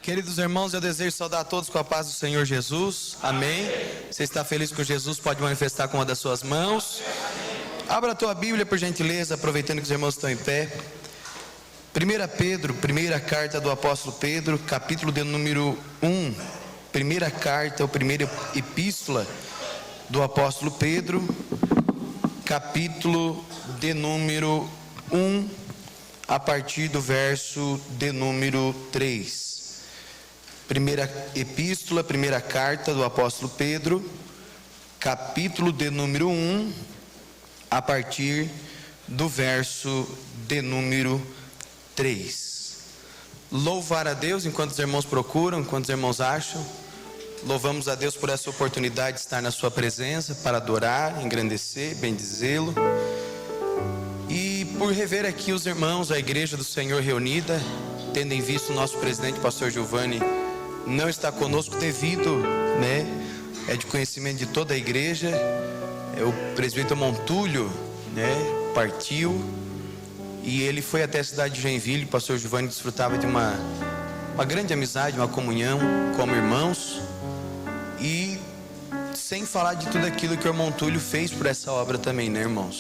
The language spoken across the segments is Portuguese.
Queridos irmãos, eu desejo saudar a todos com a paz do Senhor Jesus. Amém. Você está feliz com Jesus? Pode manifestar com uma das suas mãos. Abra a tua Bíblia, por gentileza, aproveitando que os irmãos estão em pé. 1 Pedro, primeira carta do apóstolo Pedro, capítulo de número 1. Primeira carta, ou primeira epístola do apóstolo Pedro, capítulo de número 1, a partir do verso de número 3. Primeira epístola, primeira carta do apóstolo Pedro, capítulo de número 1, a partir do verso de número 3. Louvar a Deus enquanto os irmãos procuram, enquanto os irmãos acham. Louvamos a Deus por essa oportunidade de estar na sua presença, para adorar, engrandecer, bendizê-lo. E por rever aqui os irmãos, a igreja do Senhor reunida, tendo em vista o nosso presidente, pastor Giovanni, não está conosco devido, é de conhecimento de toda a igreja. O presbítero Montúlio, partiu, e ele foi até a cidade de Joinville. O pastor Giovanni desfrutava de uma grande amizade, uma comunhão como irmãos, e sem falar de tudo aquilo que o Montúlio fez por essa obra também, irmãos?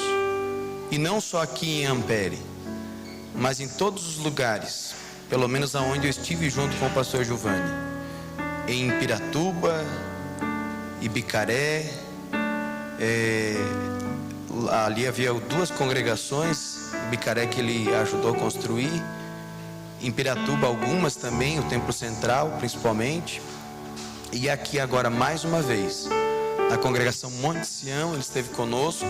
E não só aqui em Ampere, mas em todos os lugares, pelo menos aonde eu estive junto com o pastor Giovanni. Em Piratuba, Ibicaré, ali havia duas congregações, Ibicaré que ele ajudou a construir, em Piratuba algumas também, o Templo Central principalmente, e aqui agora mais uma vez, a congregação Monte Sião, ele esteve conosco,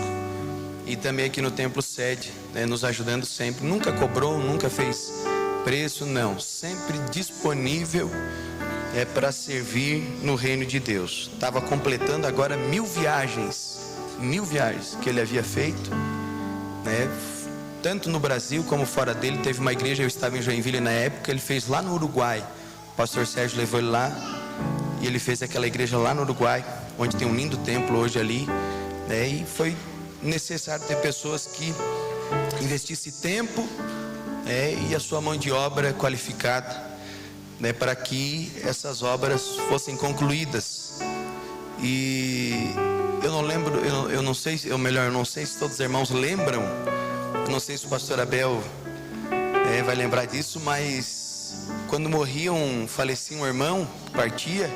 e também aqui no Templo Sede, nos ajudando sempre. Nunca cobrou, nunca fez preço, não, sempre disponível para servir no reino de Deus. Estava completando agora 1000 viagens que ele havia feito, tanto no Brasil como fora dele. Teve uma igreja, eu estava em Joinville na época, ele fez lá no Uruguai. O pastor Sérgio levou ele lá, e ele fez aquela igreja lá no Uruguai, onde tem um lindo templo hoje ali, e foi necessário ter pessoas que investissem tempo, e a sua mão de obra qualificada, para que essas obras fossem concluídas. E eu não lembro, eu não sei se todos os irmãos lembram, eu não sei se o pastor Abel vai lembrar disso, mas quando falecia um irmão, partia,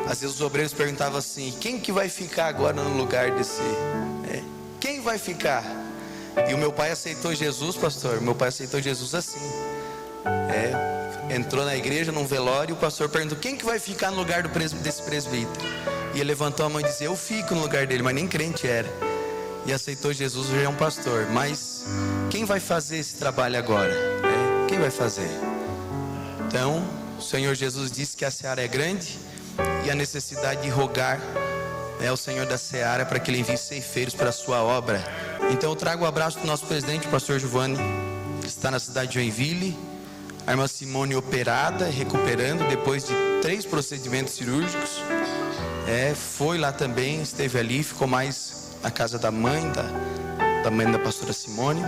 às vezes os obreiros perguntavam assim: quem que vai ficar agora no lugar desse? Quem vai ficar? E o meu pai aceitou Jesus, pastor. Meu pai aceitou Jesus assim. Entrou na igreja, num velório, e o pastor perguntou: quem que vai ficar no lugar desse presbítero? E ele levantou a mão e disse: eu fico no lugar dele, mas nem crente era. E aceitou Jesus, já é um pastor. Mas quem vai fazer esse trabalho agora? Quem vai fazer? Então, o Senhor Jesus disse que a seara é grande, e a necessidade de rogar ao Senhor da seara para que ele envie ceifeiros para a sua obra. Então eu trago o abraço do nosso presidente, o pastor Giovanni, que está na cidade de Joinville. A irmã Simone operada, recuperando depois de 3 procedimentos cirúrgicos. Foi lá também, esteve ali, ficou mais na casa da mãe da pastora Simone.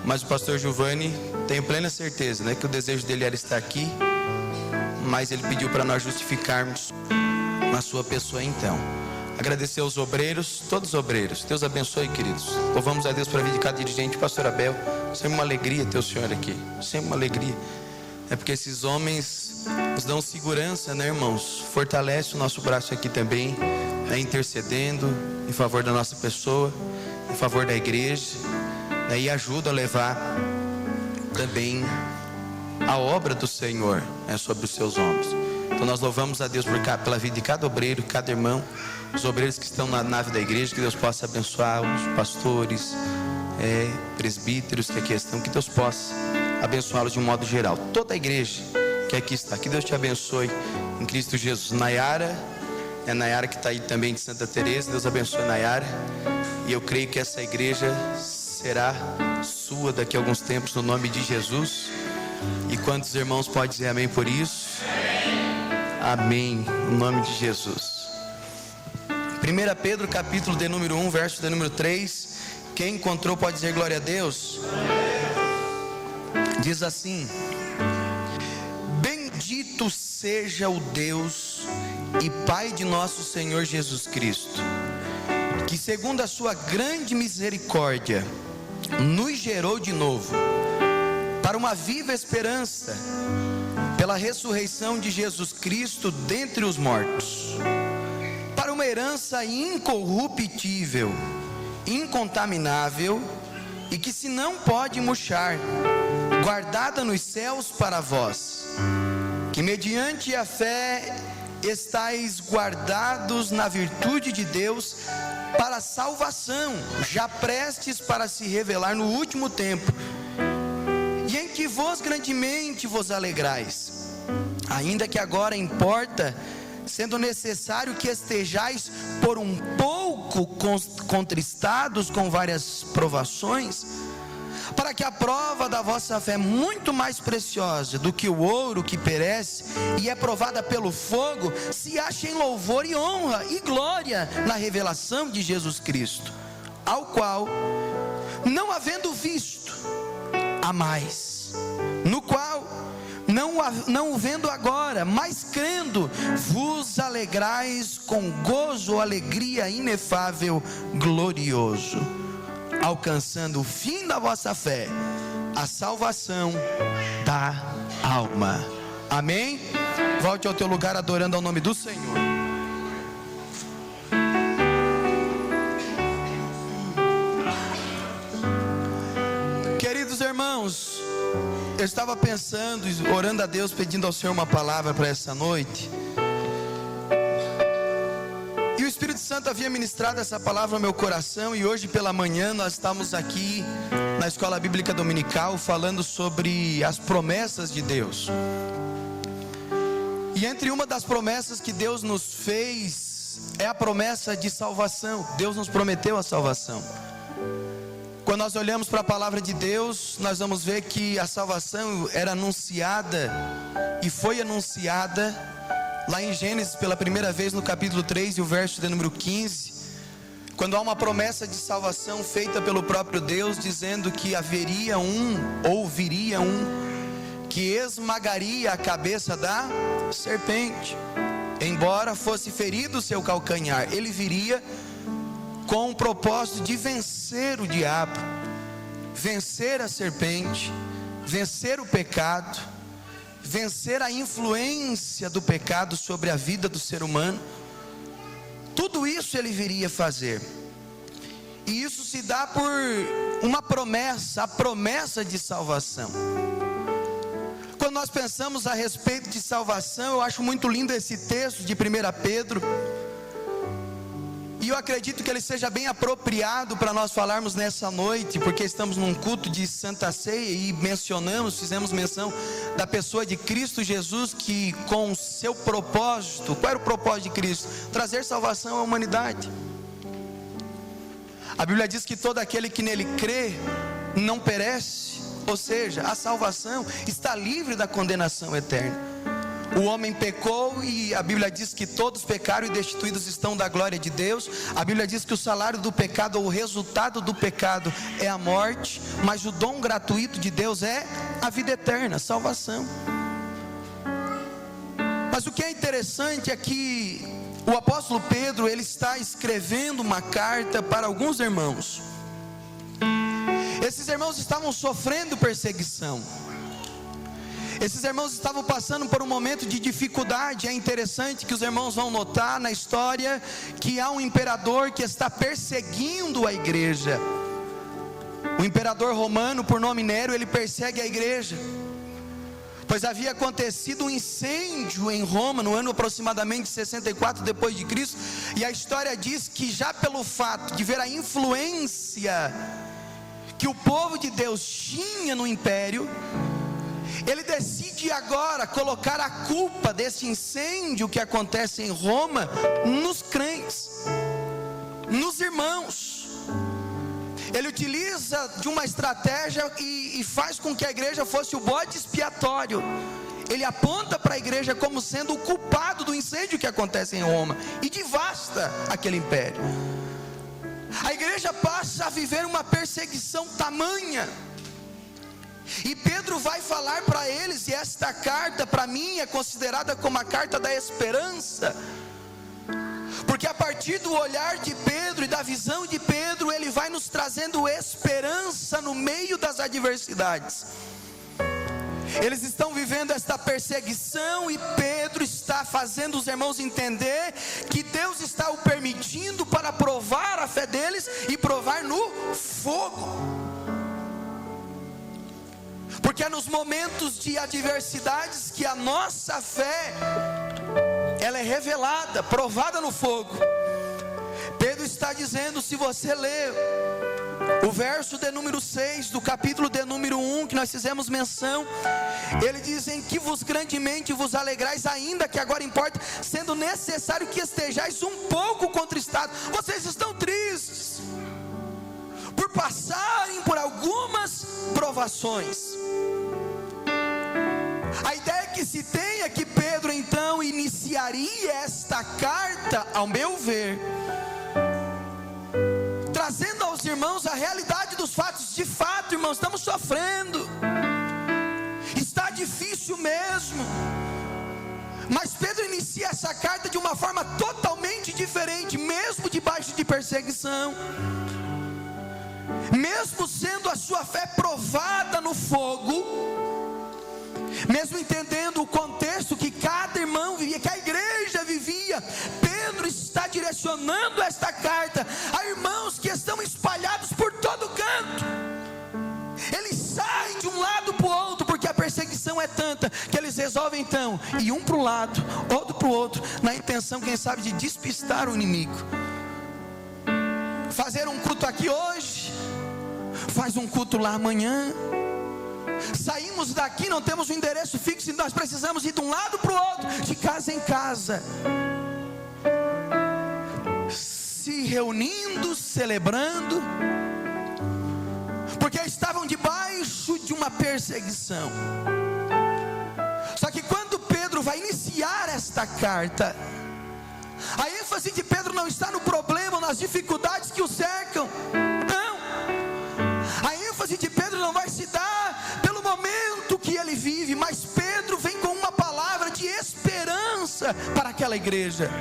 Mas o pastor Giovanni, tenho plena certeza, que o desejo dele era estar aqui, mas ele pediu para nós justificarmos na sua pessoa. Então, agradecer aos obreiros, todos os obreiros. Deus abençoe, queridos. Louvamos a Deus para a vida de cada dirigente. Pastor Abel, sempre uma alegria ter o senhor aqui, sempre uma alegria. Porque esses homens nos dão segurança, irmãos? Fortalece o nosso braço aqui também, intercedendo em favor da nossa pessoa, em favor da igreja, e ajuda a levar também a obra do Senhor sobre os seus ombros. Então nós louvamos a Deus pela vida de cada obreiro, cada irmão, os obreiros que estão na nave da igreja. Que Deus possa abençoar os pastores, presbíteros que aqui estão, que Deus possa abençoá-los de um modo geral. Toda a igreja que aqui está, que Deus te abençoe em Cristo Jesus. Nayara, Nayara que está aí também de Santa Teresa, Deus abençoe Nayara. E eu creio que essa igreja será sua daqui a alguns tempos, no nome de Jesus. E quantos irmãos podem dizer amém por isso? Amém, no nome de Jesus. 1 Pedro capítulo de número 1, verso de número 3. Quem encontrou pode dizer glória a Deus. Diz assim: bendito Bendito seja o Deus e Pai de nosso Senhor Jesus Cristo, que segundo a sua grande misericórdia, nos gerou de novo, para uma viva esperança, pela ressurreição de Jesus Cristo dentre os mortos, para uma herança incorruptível, incontaminável, e que se não pode murchar, guardada nos céus para vós, que mediante a fé estáis guardados na virtude de Deus, para a salvação, já prestes para se revelar no último tempo, e em que vos grandemente vos alegrais, ainda que agora importa, sendo necessário que estejais por um pouco contristados com várias provações, para que a prova da vossa fé, muito mais preciosa do que o ouro que perece e é provada pelo fogo, se ache em louvor e honra e glória na revelação de Jesus Cristo, ao qual, não havendo visto, amais, no qual, não o vendo agora, mas crendo, vos alegrais com gozo, alegria inefável, glorioso, alcançando o fim da vossa fé, a salvação da alma. Amém? Volte ao teu lugar adorando ao nome do Senhor. Queridos irmãos, eu estava pensando, orando a Deus, pedindo ao Senhor uma palavra para essa noite, e o Espírito Santo havia ministrado essa palavra ao meu coração, e hoje pela manhã nós estamos aqui na Escola Bíblica Dominical falando sobre as promessas de Deus. E entre uma das promessas que Deus nos fez é a promessa de salvação. Deus nos prometeu a salvação. Quando nós olhamos para a palavra de Deus, nós vamos ver que a salvação era anunciada e foi anunciada lá em Gênesis pela primeira vez no capítulo 3 e o verso de número 15, quando há uma promessa de salvação feita pelo próprio Deus, dizendo que haveria viria um que esmagaria a cabeça da serpente, embora fosse ferido o seu calcanhar. Ele viria com o propósito de vencer o diabo, vencer a serpente, vencer o pecado, vencer a influência do pecado sobre a vida do ser humano. Tudo isso ele viria fazer, e isso se dá por uma promessa, a promessa de salvação. Quando nós pensamos a respeito de salvação, eu acho muito lindo esse texto de 1 Pedro, e eu acredito que ele seja bem apropriado para nós falarmos nessa noite, porque estamos num culto de Santa Ceia e fizemos menção da pessoa de Cristo Jesus, que com o seu propósito, qual era o propósito de Cristo? Trazer salvação à humanidade. A Bíblia diz que todo aquele que nele crê não perece, ou seja, a salvação está livre da condenação eterna. O homem pecou e a Bíblia diz que todos pecaram e destituídos estão da glória de Deus. A Bíblia diz que o salário do pecado, ou o resultado do pecado, é a morte, mas o dom gratuito de Deus é a vida eterna, a salvação. Mas o que é interessante é que o apóstolo Pedro, ele está escrevendo uma carta para alguns irmãos. Esses irmãos estavam sofrendo perseguição. Esses irmãos estavam passando por um momento de dificuldade. É interessante que os irmãos vão notar na história que há um imperador que está perseguindo a igreja. O imperador romano, por nome Nero, ele persegue a igreja, pois havia acontecido um incêndio em Roma no ano aproximadamente 64 depois de Cristo, e a história diz que já pelo fato de ver a influência que o povo de Deus tinha no império, ele decide agora colocar a culpa desse incêndio que acontece em Roma nos crentes, nos irmãos. Ele utiliza de uma estratégia e faz com que a igreja fosse o bode expiatório. Ele aponta para a igreja como sendo o culpado do incêndio que acontece em Roma e devasta aquele império. A igreja passa a viver uma perseguição tamanha E Pedro vai falar para eles, e esta carta para mim é considerada como a carta da esperança, porque a partir do olhar de Pedro e da visão de Pedro, ele vai nos trazendo esperança no meio das adversidades. Eles estão vivendo esta perseguição, e Pedro está fazendo os irmãos entender que Deus está o permitindo para provar a fé deles, e provar no fogo. Porque é nos momentos de adversidades que a nossa fé, ela é revelada, provada no fogo. Pedro está dizendo, se você ler o verso de número 6 do capítulo de número 1, que nós fizemos menção, ele diz: em que vos grandemente vos alegrais, ainda que agora importa, sendo necessário que estejais um pouco contristados. Vocês estão tristes por passarem por algumas provações. A ideia que se tem é que Pedro então iniciaria esta carta, ao meu ver, trazendo aos irmãos a realidade dos fatos. De fato, irmãos, estamos sofrendo, está difícil mesmo. Mas Pedro inicia essa carta de uma forma totalmente diferente, mesmo debaixo de perseguição, mesmo sendo a sua fé provada no fogo, mesmo entendendo o contexto que cada irmão vivia, que a igreja vivia, Pedro está direcionando esta carta a irmãos que estão espalhados por todo canto. Eles saem de um lado para o outro, porque a perseguição é tanta, que eles resolvem então ir um para o lado, outro para o outro, na intenção, quem sabe, de despistar o inimigo. Fazer um culto aqui hoje, faz um culto lá amanhã. Saímos daqui, não temos um endereço fixo, e nós precisamos ir de um lado para o outro, de casa em casa, se reunindo, celebrando, porque estavam debaixo de uma perseguição. Só que quando Pedro vai iniciar esta carta, a ênfase de Pedro não está no problema, nas dificuldades que o cercam. Não, a ênfase de Pedro não vai se dar pelo momento que ele vive, mas Pedro vem com uma palavra de esperança para aquela igreja.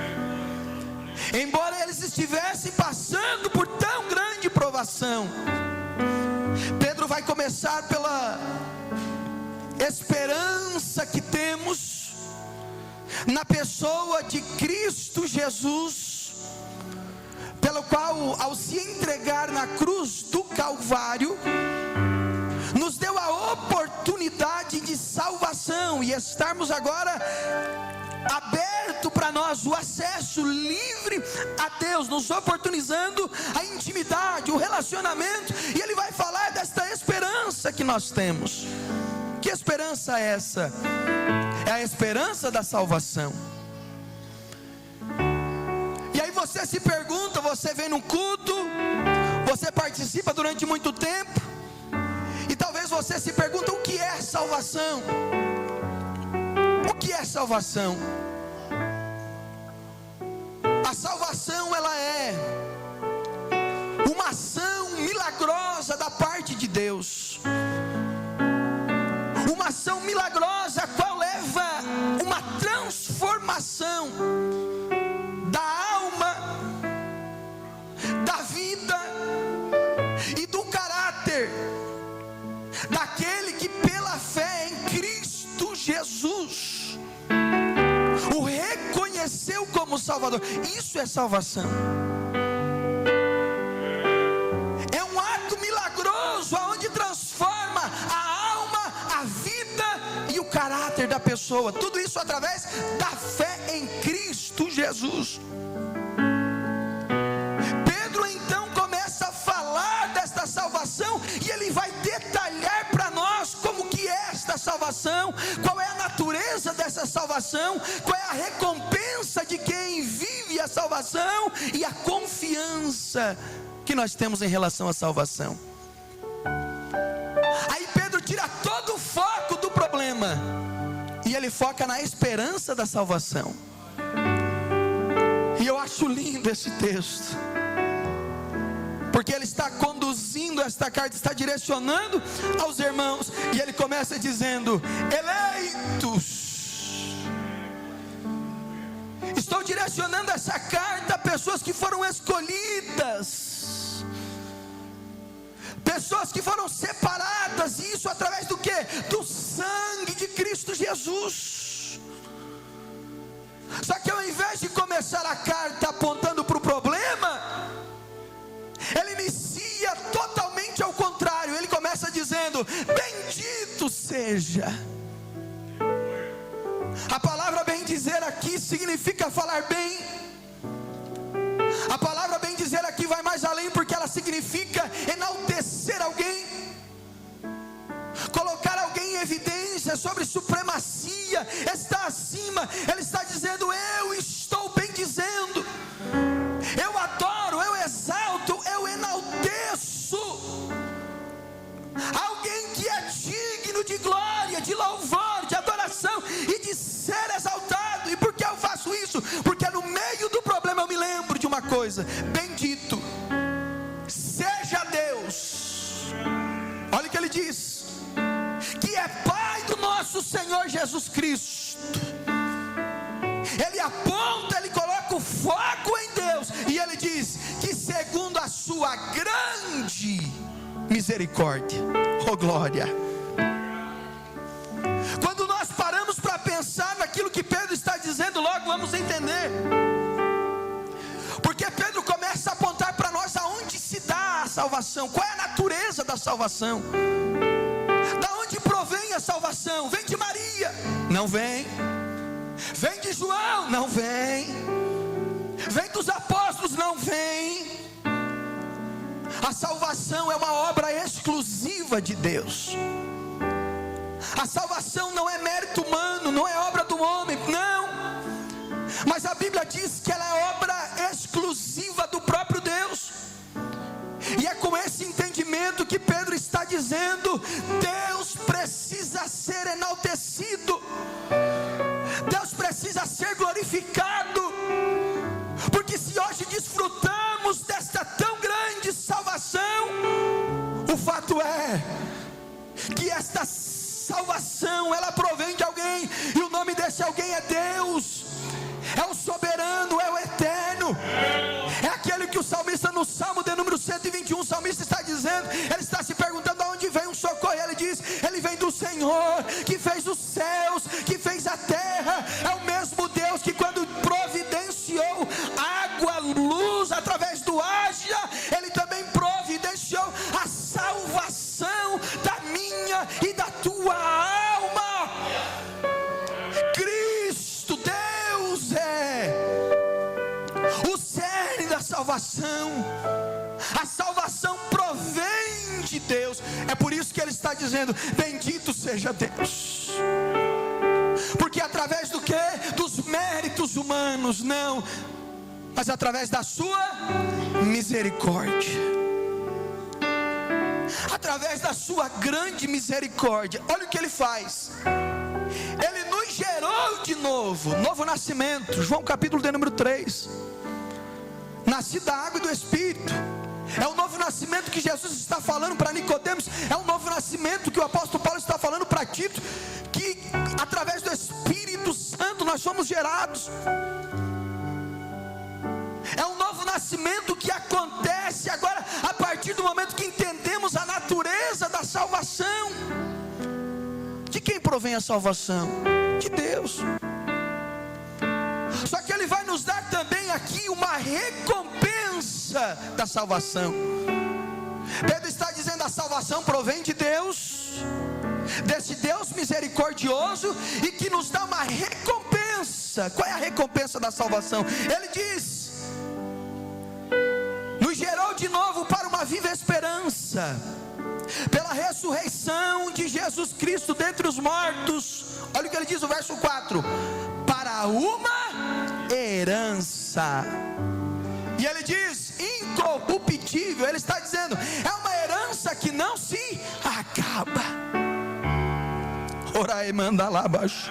Embora eles estivessem passando por tão grande provação, Pedro vai começar pela esperança que temos na pessoa de Cristo Jesus, pelo qual, ao se entregar na cruz do Calvário, nos deu a oportunidade de salvação, e estarmos agora aberto para nós o acesso livre a Deus, nos oportunizando a intimidade, o relacionamento. E ele vai falar desta esperança que nós temos. Que esperança é essa? É a esperança da salvação. E aí você se pergunta, você vem num culto, você participa durante muito tempo, e talvez você se pergunta: o que é salvação? O que é salvação? A salvação, ela é uma ação milagrosa da parte de Deus, uma ação milagrosa a qual leva uma transformação da alma, da vida e do caráter daquele que pela fé em Cristo Jesus o reconheceu como Salvador. Isso é salvação. É um ato milagroso onde transforma a alma, a vida e o caráter da pessoa. Tudo isso através da fé em Cristo Jesus. Pedro então começa a falar desta salvação, e ele vai detalhar para nós como que é esta salvação, qual é a natureza dessa salvação, qual é a recompensa de quem vive a salvação e a confiança que nós temos em relação à salvação. Aí Pedro tira todo o foco do problema e ele foca na esperança da salvação. E eu acho lindo esse texto, porque ele está conduzindo conduzindo esta carta, está direcionando aos irmãos, e ele começa dizendo: eleitos. Estou direcionando essa carta a pessoas que foram escolhidas, pessoas que foram separadas, e isso através do quê? Do sangue de Cristo Jesus. Só que ao invés de começar a carta apontando para o problema, ele inicia totalmente ao contrário. Ele começa dizendo: bendito seja. A palavra bem dizer aqui significa falar bem. A palavra bem dizer aqui vai mais além, porque ela significa enaltecer alguém, colocar alguém em evidência, sobre supremacia, está acima. Ele está dizendo: eu estou bem dizendo, eu adoro, eu exalto, eu enalteço alguém que é digno de glória, de louvor, de adoração e de ser exaltado. E por que eu faço isso? Porque no meio do problema eu me lembro de uma coisa: bendito seja Deus. Olha o que ele diz: que é Pai do nosso Senhor Jesus Cristo. Ele aponta, ele coloca o foco em Deus, e ele diz que segundo a sua grande misericórdia, oh glória. Quando nós paramos para pensar naquilo que Pedro está dizendo, logo vamos entender, porque Pedro começa a apontar para nós aonde se dá a salvação, qual é a natureza da salvação. Da onde provém a salvação? Vem de Maria? Não vem. Vem de João? Não vem. Vem dos apóstolos? Não vem. A salvação é uma obra exclusiva de Deus. A salvação não é mérito humano, não é obra do homem, não. Mas a Bíblia diz que ela é obra exclusiva do próprio Deus. E é com esse entendimento que Pedro está dizendo: Deus precisa ser enaltecido, Deus precisa ser glorificado, porque se hoje desfrutamos desta tão grande salvação, o fato é que esta salvação, ela provém de alguém, e o nome desse alguém é Deus. É o soberano, é o eterno, é aquele que o salmista no Salmo de número 121, o salmista está dizendo, ele está se perguntando aonde vem o socorro, e ele diz, ele vem do Senhor, que fez os céus, que fez a terra. É o mesmo Deus que quando providenciou água, luz, através do Ágia, ele também providenciou a salvação da minha e da tua alma. Cristo, Deus é o cerne da salvação. A salvação provém de Deus. É por isso que ele está dizendo: bendito seja Deus. Porque através do que? Dos méritos humanos, não, mas através da sua misericórdia, através da sua grande misericórdia. Olha o que ele faz: ele nos gerou de novo, novo nascimento. João capítulo de número 3. Nasci da água e do Espírito. É o novo nascimento que Jesus está falando para Nicodemos. É o novo nascimento que o apóstolo Paulo está falando para Tito, que através do Espírito Santo nós somos gerados. É um novo nascimento que acontece agora a partir do momento que entendemos a natureza da salvação. De quem provém a salvação? De Deus. Só que ele vai nos dar também aqui uma recompensa da salvação. Pedro está dizendo: a salvação provém de Deus, desse Deus misericordioso, e que nos dá uma recompensa. Qual é a recompensa da salvação? Ele diz: nos gerou de novo para uma viva esperança, pela ressurreição de Jesus Cristo dentre os mortos. Olha o que ele diz no verso 4: para uma herança. E ele diz incorruptível. Ele está dizendo, é uma herança que não se acaba. Ora e manda lá abaixo.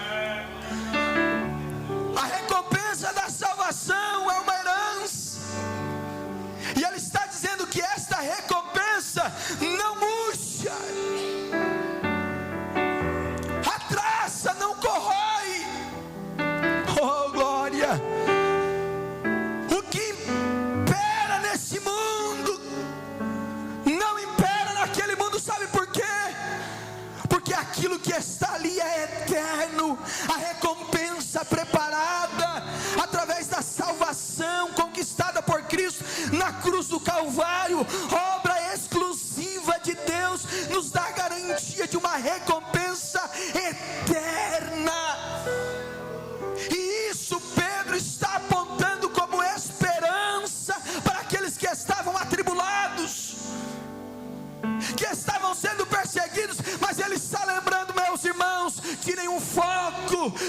A recompensa da salvação é uma herança. E ele está dizendo que esta recompensa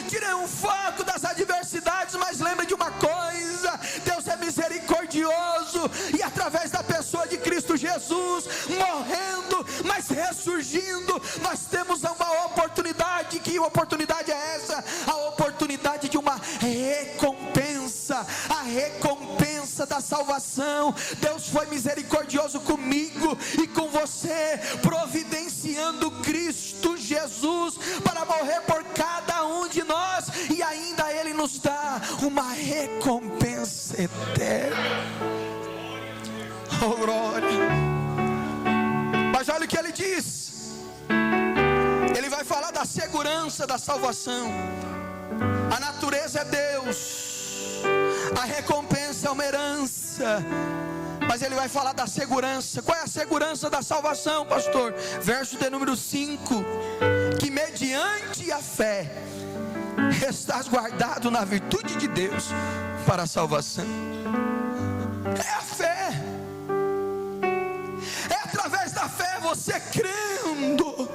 tirem o foco das adversidades, mas lembre de uma coisa: Deus é misericordioso, e através da pessoa de Cristo Jesus, morrendo, mas ressurgindo, nós temos uma oportunidade. Que oportunidade é essa? A oportunidade de uma recompensa, a recompensa da salvação. Deus foi misericordioso comigo e com você, providenciando Cristo Jesus para morrer por cada um de nós, e ainda Ele nos dá uma recompensa eterna. Oh, glória! Mas olha o que Ele diz. Ele vai falar da segurança da salvação. A natureza é Deus, a recompensa é uma herança, mas Ele vai falar da segurança. Qual é a segurança da salvação, pastor? Verso de número 5: que mediante a fé estás guardado na virtude de Deus para a salvação. É a fé, é através da fé, você crendo,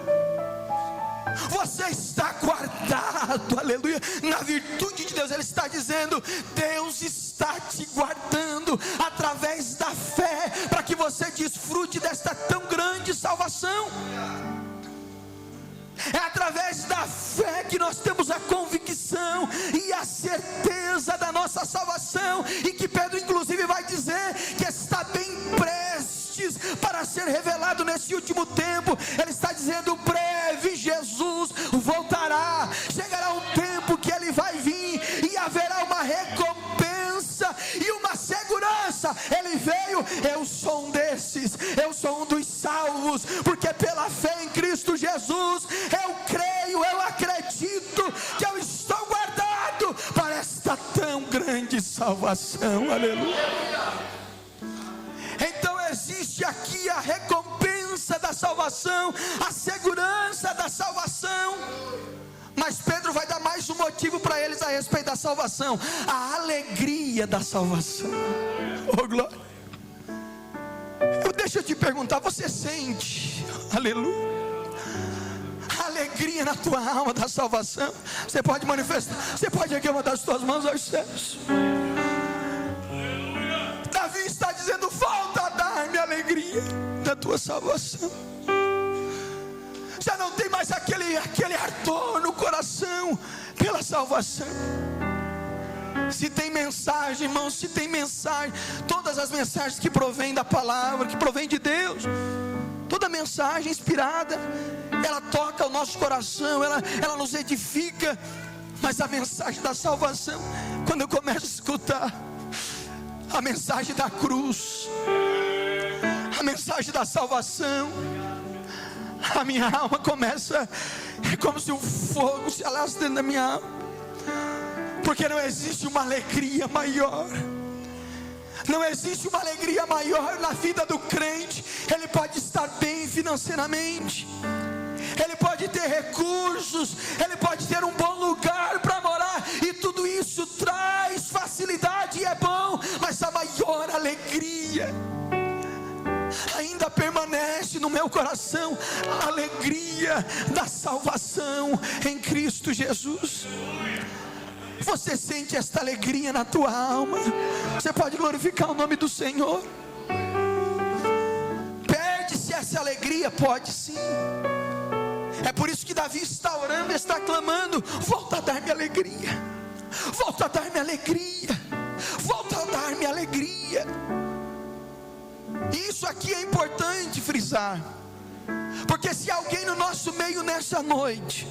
você está guardado, aleluia, na virtude de Deus. Ele está dizendo: Deus está te guardando através da fé, para que você desfrute desta tão grande salvação. É através da fé que nós temos a convicção e a certeza da nossa salvação, e que Pedro inclusive vai dizer que está bem prestes para ser revelado nesse último tempo. Ele está dizendo: breve Jesus voltará, chegará um tempo que Ele vai vir, e haverá uma recompensa e uma segurança. Ele veio, eu sou um desses, eu sou um dos salvos, porque pela fé em Cristo Jesus, eu creio, eu acredito que eu estou guardado para esta tão grande salvação, aleluia. Então existe aqui a recompensa da salvação, a segurança da salvação. Mas Pedro vai dar mais um motivo para eles a respeito da salvação: a alegria da salvação. Oh, glória! Deixa eu te perguntar, você sente, aleluia, alegria na tua alma da salvação? Você pode manifestar, você pode aqui levantar as tuas mãos aos céus. Davi está dizendo: volta a dar-me alegria da tua salvação. Já não tem mais aquele ardor no coração pela salvação. Se tem mensagem, irmãos, se tem mensagem, todas as mensagens que provêm da palavra, que provém de Deus, toda mensagem inspirada, ela toca o nosso coração, ela nos edifica. Mas a mensagem da salvação, quando eu começo a escutar a mensagem da cruz, a mensagem da salvação, a minha alma começa, é como se um fogo se alasse dentro da minha alma, porque não existe uma alegria maior. Não existe uma alegria maior na vida do crente. Ele pode estar bem financeiramente, ele pode ter recursos, ele pode ter um bom lugar para morar, e tudo isso traz facilidade e é bom, mas a maior alegria ainda permanece no meu coração: a alegria da salvação em Cristo Jesus. Você sente esta alegria na tua alma? Você pode glorificar o nome do Senhor? Perde-se essa alegria? Pode sim. É por isso que Davi está orando, está clamando: volta a dar-me alegria, volta a dar-me alegria, volta a dar-me alegria. Isso aqui é importante frisar, porque se alguém no nosso meio nessa noite,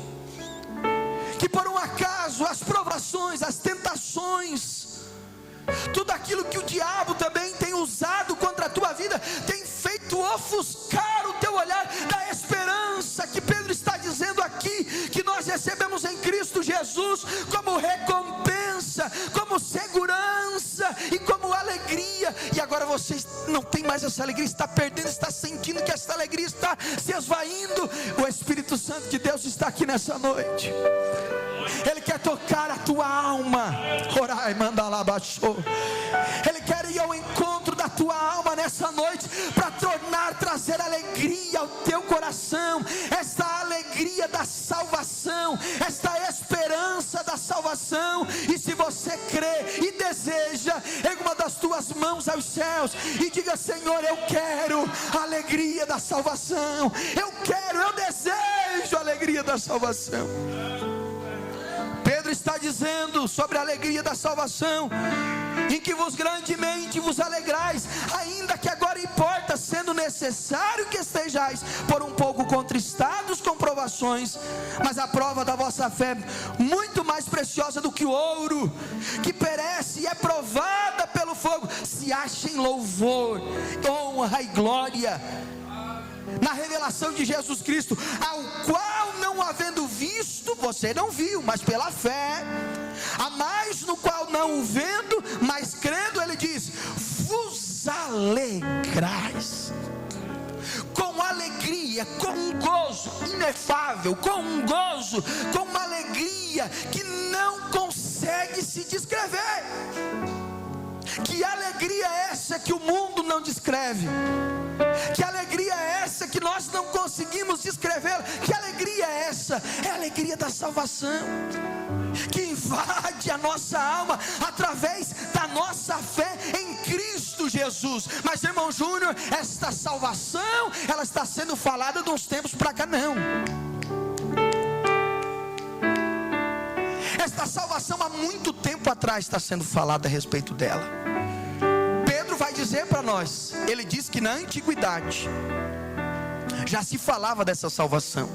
que por um acaso as provações, as tentações, tudo aquilo que o diabo também tem usado contra a tua vida, tem feito ofuscar o teu olhar da esperança que Pedro está dizendo aqui, que nós recebemos em Cristo Jesus como recompensa, como segurança e como alegria. E agora você não tem mais essa alegria, está perdendo, está sentindo que essa alegria está se esvaindo. O Espírito Santo de Deus está aqui nessa noite. Ele quer tocar a tua alma. Orai, manda lá baixou. Ele quer ir ao encontro da tua alma nessa noite, para trazer alegria ao teu coração. salvação, esta alegria da salvação, esta esperança da salvação. E se você crê e deseja, erga uma das tuas mãos aos céus e diga: Senhor, eu quero a alegria da salvação, eu desejo a alegria da salvação. Pedro está dizendo sobre a alegria da salvação: em que vos grandemente vos alegrais, ainda que agora importa, sendo necessário que estejais por um pouco contristados com provações, mas a prova da vossa fé, muito mais preciosa do que o ouro, que perece e é provada pelo fogo, se acha em louvor, honra e glória na revelação de Jesus Cristo, ao qual não havendo visto, você não viu, mas pela fé, a mais no qual não o vendo, mas crendo, ele diz: vos alegrais, com alegria, com um gozo inefável, com um gozo, com uma alegria que não consegue se descrever. Que alegria é essa que o mundo não descreve? Que alegria é essa que nós não conseguimos descrever? Que alegria é essa? É a alegria da salvação, que invade a nossa alma através da nossa fé em Cristo Jesus. Mas, irmão Júnior, esta salvação, ela está sendo falada de uns tempos para cá, não. Esta salvação há muito tempo atrás está sendo falada a respeito dela. Pedro vai dizer para nós, ele diz que na antiguidade já se falava dessa salvação.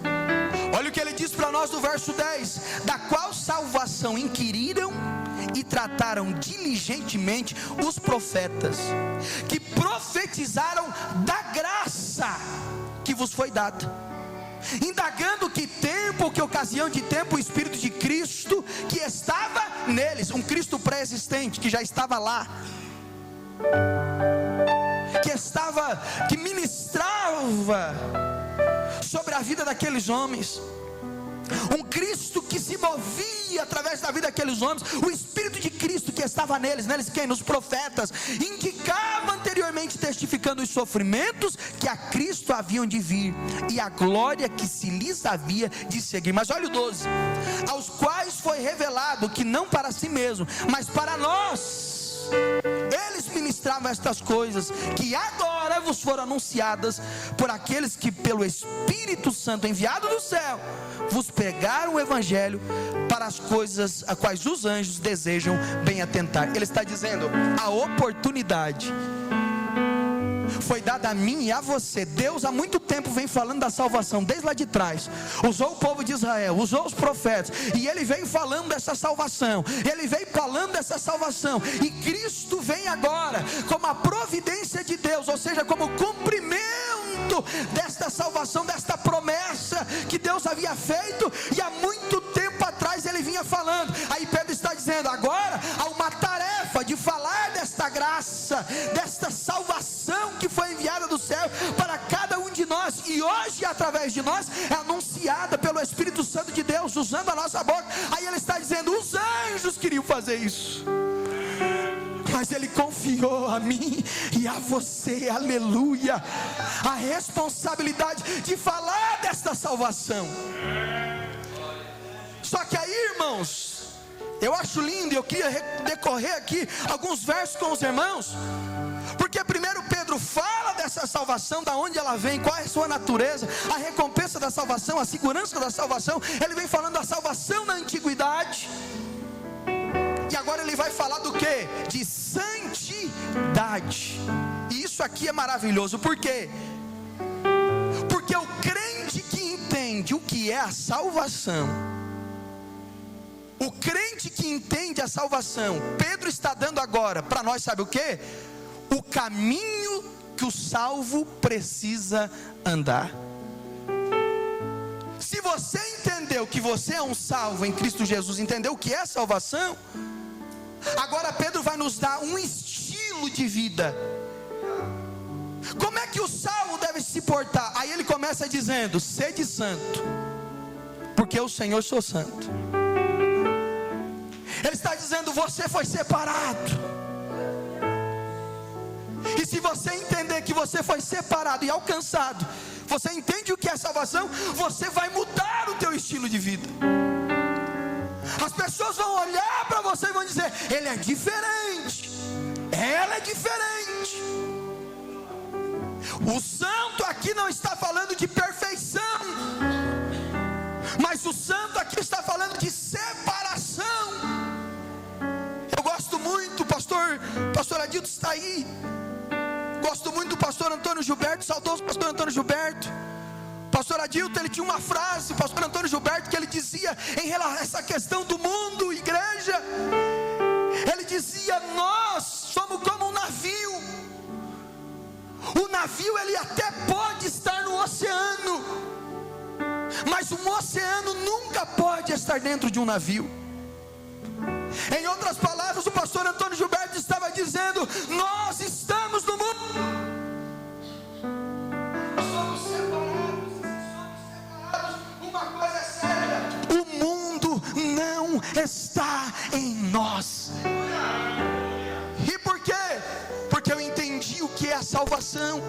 Olha o que ele diz para nós no verso 10: da qual salvação inquiriram e trataram diligentemente os profetas, que profetizaram da graça que vos foi dada, indagando que tempo, que ocasião de tempo o Espírito de Cristo que estava neles, um Cristo pré-existente que já estava lá, que ministrava sobre a vida daqueles homens, um Cristo que se movia através da vida daqueles homens, o Espírito de Cristo que estava neles quem? Nos profetas, indicava anteriormente, testificando os sofrimentos que a Cristo haviam de vir, e a glória que se lhes havia de seguir. Mas olha o 12: aos quais foi revelado que não para si mesmo, mas para nós, eles ministravam estas coisas, que agora vos foram anunciadas por aqueles que pelo Espírito Santo enviado do céu vos pregaram o Evangelho, para as coisas a quais os anjos desejam bem atentar. Ele está dizendo: a oportunidade foi dada a mim e a você. Deus há muito tempo vem falando da salvação, desde lá de trás. Usou o povo de Israel, usou os profetas, e ele veio falando dessa salvação, e Cristo vem agora como a providência de Deus, ou seja, como cumprimento desta salvação, desta promessa que Deus havia feito, e há muito tempo atrás ele vinha falando. Aí Pedro está dizendo: agora há uma tarefa de falar desta graça, desta salvação que foi enviada do céu para cada um de nós, e hoje através de nós é anunciada pelo Espírito Santo de Deus, usando a nossa boca. Aí ele está dizendo: os anjos queriam fazer isso, mas ele confiou a mim e a você, aleluia, a responsabilidade de falar desta salvação. Só que aí, irmãos, eu acho lindo, e eu queria decorrer aqui alguns versos com os irmãos, porque primeiro Pedro fala dessa salvação, da onde ela vem, qual é a sua natureza, a recompensa da salvação, a segurança da salvação. Ele vem falando da salvação na antiguidade, e agora ele vai falar do que? De santidade. E isso aqui é maravilhoso. Por quê? Porque o crente que entende o que é a salvação, o crente que entende a salvação, Pedro está dando agora para nós, sabe o que? O caminho que o salvo precisa andar. Se você entendeu que você é um salvo em Cristo Jesus, entendeu o que é salvação, agora Pedro vai nos dar um estilo de vida. Como é que o salvo deve se portar? Aí ele começa dizendo: sede santo, porque o Senhor sou santo. Ele está dizendo: você foi separado. E se você entender que você foi separado e alcançado você entende o que é salvação, você vai mudar o teu estilo de vida. As pessoas vão olhar para você e vão dizer: ele é diferente, ela é diferente. O santo aqui não está falando de perfeição, mas o santo aqui está falando de separação. Eu gosto muito, pastor Adilto está aí. Gosto muito do pastor Antônio Gilberto, saudoso pastor Antônio Gilberto. Pastor Adilto, ele tinha uma frase, pastor Antônio Gilberto, que ele dizia em relação a essa questão do mundo, igreja. Ele dizia: nós somos como um navio. O navio, ele até pode estar no oceano, mas um oceano nunca pode estar dentro de um navio. Em outras palavras, o pastor Antônio Gilberto estava dizendo: nós estamos no mundo, somos separados, uma coisa é séria: o mundo não está em nós. E por quê? Porque eu entendi o que é a salvação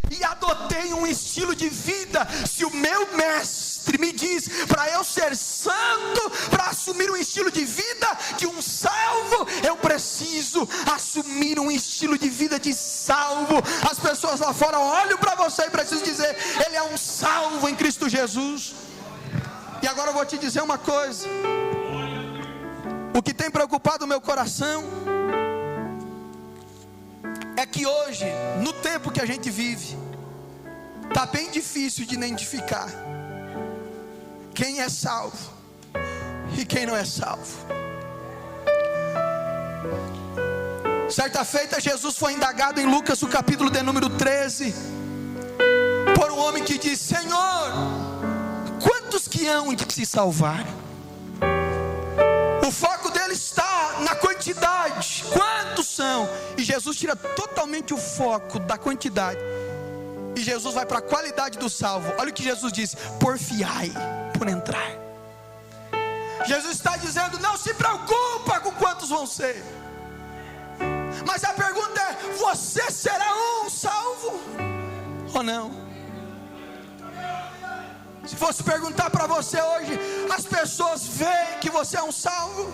e adotei um estilo de vida. Se o meu mestre me diz para eu ser santo, para assumir um estilo de vida de um salvo, eu preciso assumir um estilo de vida de salvo. As pessoas lá fora olham para você e precisam dizer: ele é um salvo em Cristo Jesus. E agora eu vou te dizer uma coisa: o que tem preocupado o meu coração é que hoje, no tempo que a gente vive, está bem difícil de identificar quem é salvo e quem não é salvo. Certa feita, Jesus foi indagado em Lucas, o capítulo de número 13, por um homem que disse: Senhor, quantos que hão de se salvar? O foco dele está na quantidade, quantos são? E Jesus tira totalmente o foco da quantidade, e Jesus vai para a qualidade do salvo. Olha o que Jesus disse: porfiai por entrar. Jesus está dizendo: não se preocupa com quantos vão ser, mas a pergunta é: você será um salvo ou não? Se fosse perguntar para você hoje, as pessoas veem que você é um salvo?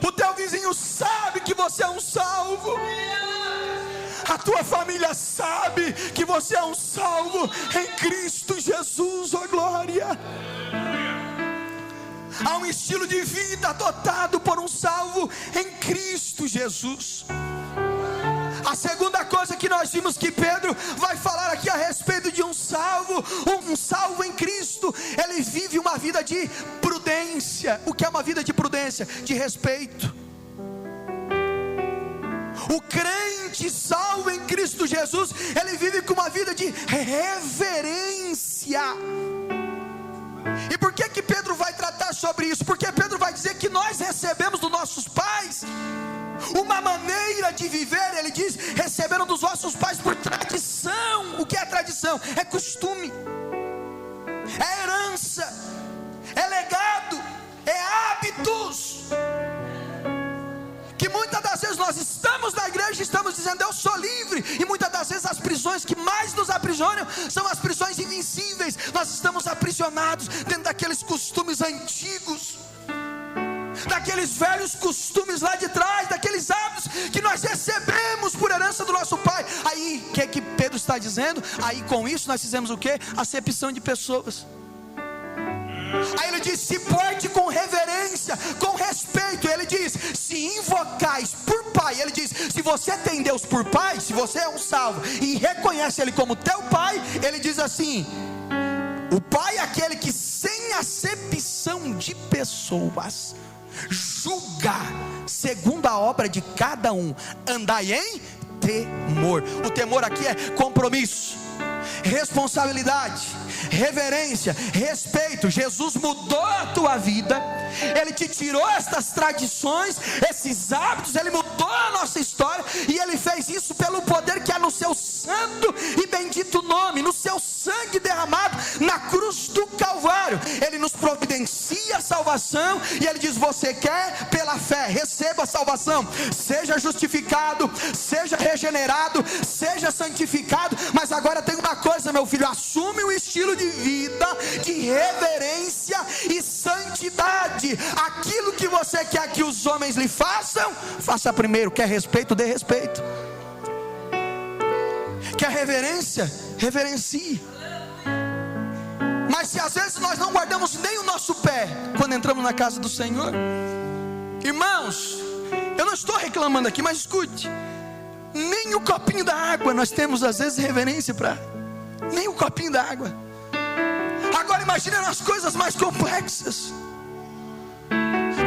O teu vizinho sabe que você é um salvo? A tua família sabe que você é um salvo em Cristo Jesus, oh glória! Há um estilo de vida adotado por um salvo em Cristo Jesus. A segunda coisa que nós vimos que Pedro vai falar aqui a respeito de um salvo em Cristo: ele vive uma vida de prudência. O que é uma vida de prudência? De respeito. O crente salvo em Cristo Jesus, ele vive com uma vida de reverência. E por que Pedro vai tratar sobre isso? Porque Pedro vai dizer que nós recebemos dos nossos pais uma maneira de viver. Ele diz: receberam dos vossos pais por tradição. O que é tradição? É costume, é herança, é legado, é hábitos. Que muitas das vezes nós estamos na igreja e estamos dizendo: eu sou livre, e muitas das vezes as prisões que mais nos aprisionam são as prisões invencíveis. Nós estamos aprisionados dentro daqueles costumes antigos, daqueles velhos costumes lá de trás, daqueles hábitos que nós recebemos por herança do nosso pai. Aí, o que Pedro está dizendo? Aí com isso nós fizemos o que? Acepção de pessoas. Aí ele diz: se porte com reverência, com respeito. Ele diz: se invocais por pai. Ele diz: se você tem Deus por pai, se você é um salvo e reconhece ele como teu pai, ele diz assim: o pai é aquele que sem acepção de pessoas julga segundo a obra de cada um. Andai em temor. O temor aqui é compromisso, responsabilidade, reverência, respeito. Jesus mudou a tua vida, Ele te tirou estas tradições, esses hábitos, Ele mudou a nossa história, e Ele fez isso pelo poder que há no seu santo e bendito nome, no seu sangue derramado na cruz do Calvário. Ele nos providencia a salvação, e Ele diz: você quer? Pela fé, receba a salvação, seja justificado, seja regenerado, seja santificado. Mas agora tem uma coisa, meu filho: assume um estilo de vida de reverência e santidade. Aquilo que você quer que os homens lhe façam, faça primeiro. Quer respeito? Dê respeito. Quer reverência? Reverencie. Mas se às vezes nós não guardamos nem o nosso pé quando entramos na casa do Senhor, irmãos, eu não estou reclamando aqui, mas escute: nem o copinho da água nós temos às vezes reverência para, nem o copinho da água. Agora imagine nas coisas mais complexas.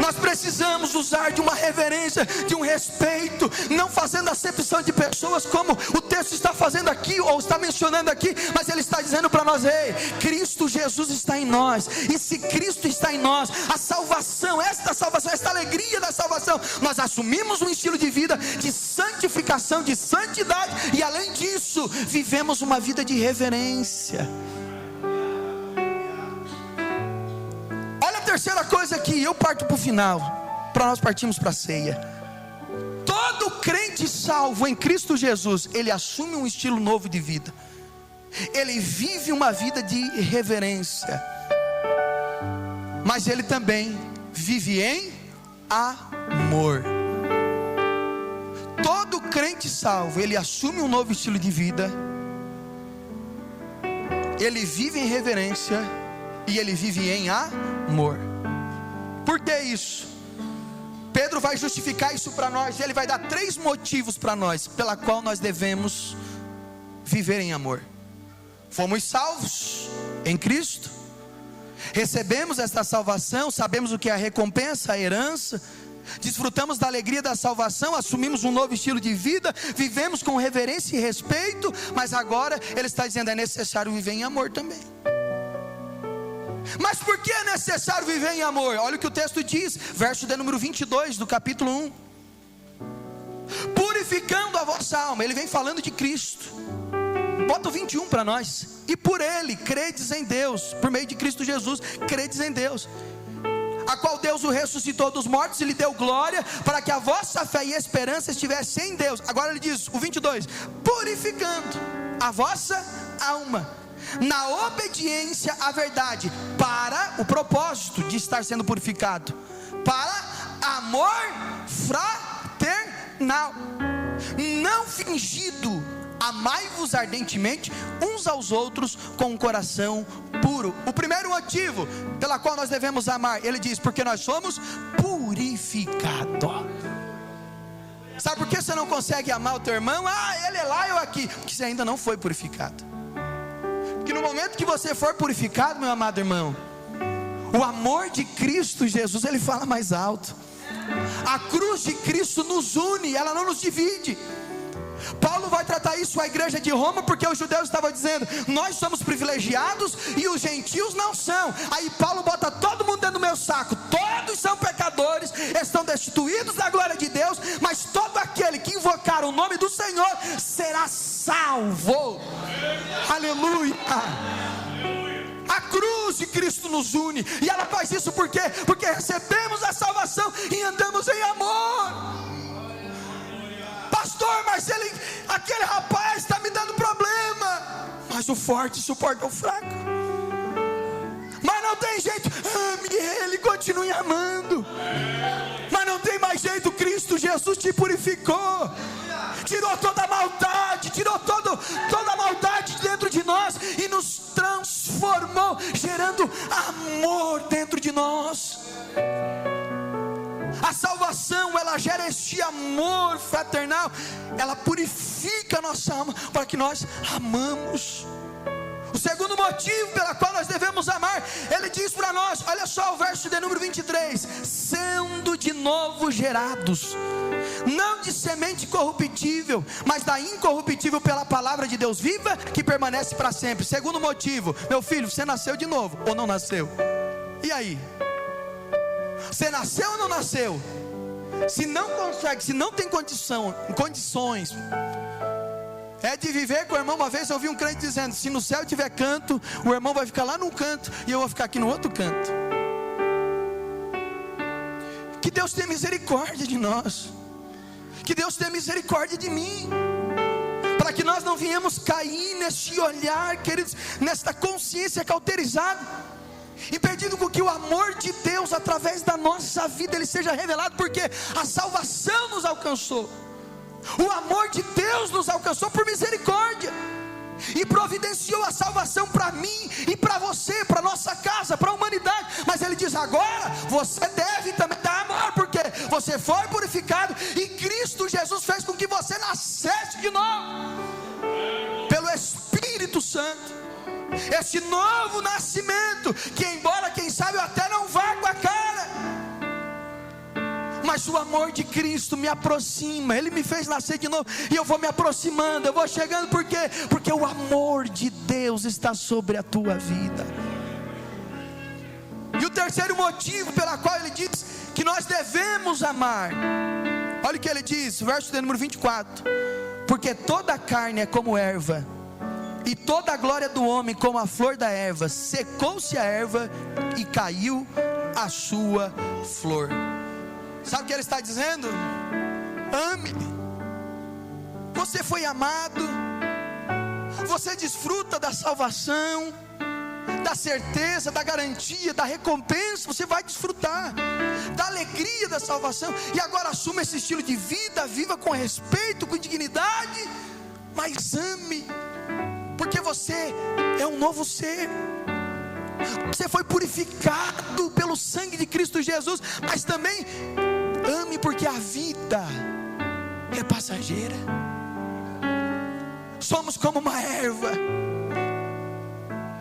Nós precisamos usar de uma reverência, de um respeito, não fazendo acepção de pessoas, como o texto está fazendo aqui, ou está mencionando aqui, mas ele está dizendo para nós: ei, Cristo Jesus está em nós, e se Cristo está em nós, a salvação, esta alegria da salvação, nós assumimos um estilo de vida de santificação, de santidade, e além disso, vivemos uma vida de reverência. Terceira coisa que eu parto para o final, para nós partirmos para a ceia. Todo crente salvo em Cristo Jesus, ele assume um estilo novo de vida. Ele vive uma vida de reverência, mas ele também vive em amor. Todo crente salvo, ele assume um novo estilo de vida, ele vive em reverência e ele vive em amor. Por que isso? Pedro vai justificar isso para nós. Ele vai dar 3 motivos para nós, pela qual nós devemos viver em amor. Fomos salvos em Cristo, recebemos esta salvação, sabemos o que é a recompensa, a herança, desfrutamos da alegria da salvação, assumimos um novo estilo de vida, vivemos com reverência e respeito, mas agora ele está dizendo: é necessário viver em amor também. Mas por que é necessário viver em amor? Olha o que o texto diz, verso de número 22 do capítulo 1. Purificando a vossa alma. Ele vem falando de Cristo. Bota o 21 para nós. E por ele credes em Deus, por meio de Cristo Jesus, credes em Deus, a qual Deus o ressuscitou dos mortos e lhe deu glória, para que a vossa fé e esperança estivessem em Deus. Agora ele diz, o 22, purificando a vossa alma na obediência à verdade, para o propósito de estar sendo purificado, para amor fraternal, não fingido. Amai-vos ardentemente uns aos outros com um coração puro. O primeiro motivo pela qual nós devemos amar, ele diz: porque nós somos purificados. Sabe por que você não consegue amar o teu irmão? Ele é lá, eu aqui. Porque você ainda não foi purificado. Que no momento que você for purificado, meu amado irmão, o amor de Cristo Jesus, ele fala mais alto. A cruz de Cristo nos une, ela não nos divide. Paulo vai tratar isso à igreja de Roma, porque os judeus estavam dizendo: nós somos privilegiados e os gentios não são. Aí Paulo bota todo mundo dentro do meu saco. Todos são pecadores, estão destituídos da glória de Deus, mas todo aquele que invocar o nome do Senhor será salvo. Aleluia. A cruz de Cristo nos une, e ela faz isso por quê? Porque recebemos a salvação e andamos em amor. Pastor, mas aquele rapaz está me dando problema. Mas o forte suporta o fraco. Mas não tem jeito. Ame ele, continue amando. Mas não tem mais jeito. Cristo Jesus te purificou, tirou toda a maldade, tirou toda a maldade dentro de nós e nos transformou, gerando amor dentro de nós. A salvação, ela gera este amor fraternal, ela purifica a nossa alma para que nós amamos. O segundo motivo pelo qual nós devemos amar, ele diz para nós, olha só o verso de número 23, sendo de novo gerados, não de semente corruptível, mas da incorruptível pela palavra de Deus viva, que permanece para sempre. Segundo motivo, meu filho, você nasceu de novo, ou não nasceu? E aí? Você nasceu ou não nasceu? Se não consegue, se não tem condições de viver com o irmão. Uma vez eu ouvi um crente dizendo, se no céu tiver canto, o irmão vai ficar lá num canto, e eu vou ficar aqui no outro canto. Que Deus tenha misericórdia de nós, que Deus tenha misericórdia de mim, para que nós não venhamos cair neste olhar, queridos, nesta consciência cauterizada, impedindo com que o amor de Deus através da nossa vida ele seja revelado, porque a salvação nos alcançou, o amor de Deus nos alcançou por misericórdia, e providenciou a salvação para mim e para você, para nossa casa, para a humanidade. Mas ele diz, agora você deve também dar amor, porque você foi purificado, e Cristo Jesus fez com que você nascesse de novo, pelo Espírito Santo. Esse novo nascimento, que embora quem sabe eu até não vá com a cara, mas o amor de Cristo me aproxima, Ele me fez nascer de novo, e eu vou me aproximando, eu vou chegando, por quê? Porque o amor de Deus está sobre a tua vida. E o terceiro motivo pelo qual ele diz que nós devemos amar, olha o que ele diz, verso de número 24, porque toda a carne é como erva, e toda a glória do homem como a flor da erva, secou-se a erva e caiu a sua flor. Sabe o que ele está dizendo? Ame. Você foi amado, você desfruta da salvação, da certeza, da garantia, da recompensa. Você vai desfrutar da alegria da salvação, e agora assuma esse estilo de vida, viva com respeito, com dignidade, mas ame, porque você é um novo ser. Você foi purificado pelo sangue de Cristo Jesus. Mas também ame, porque a vida é passageira. Somos como uma erva